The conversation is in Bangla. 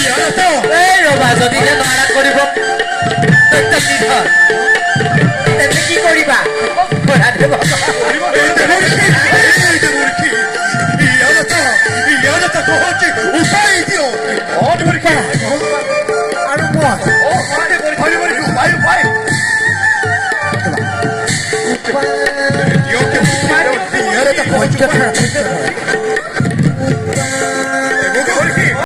এই ৰবা যদিহে নোৱাৰা কৰিব তেন্তে কি কৰিবা ৰাধে বাবা আৰু মই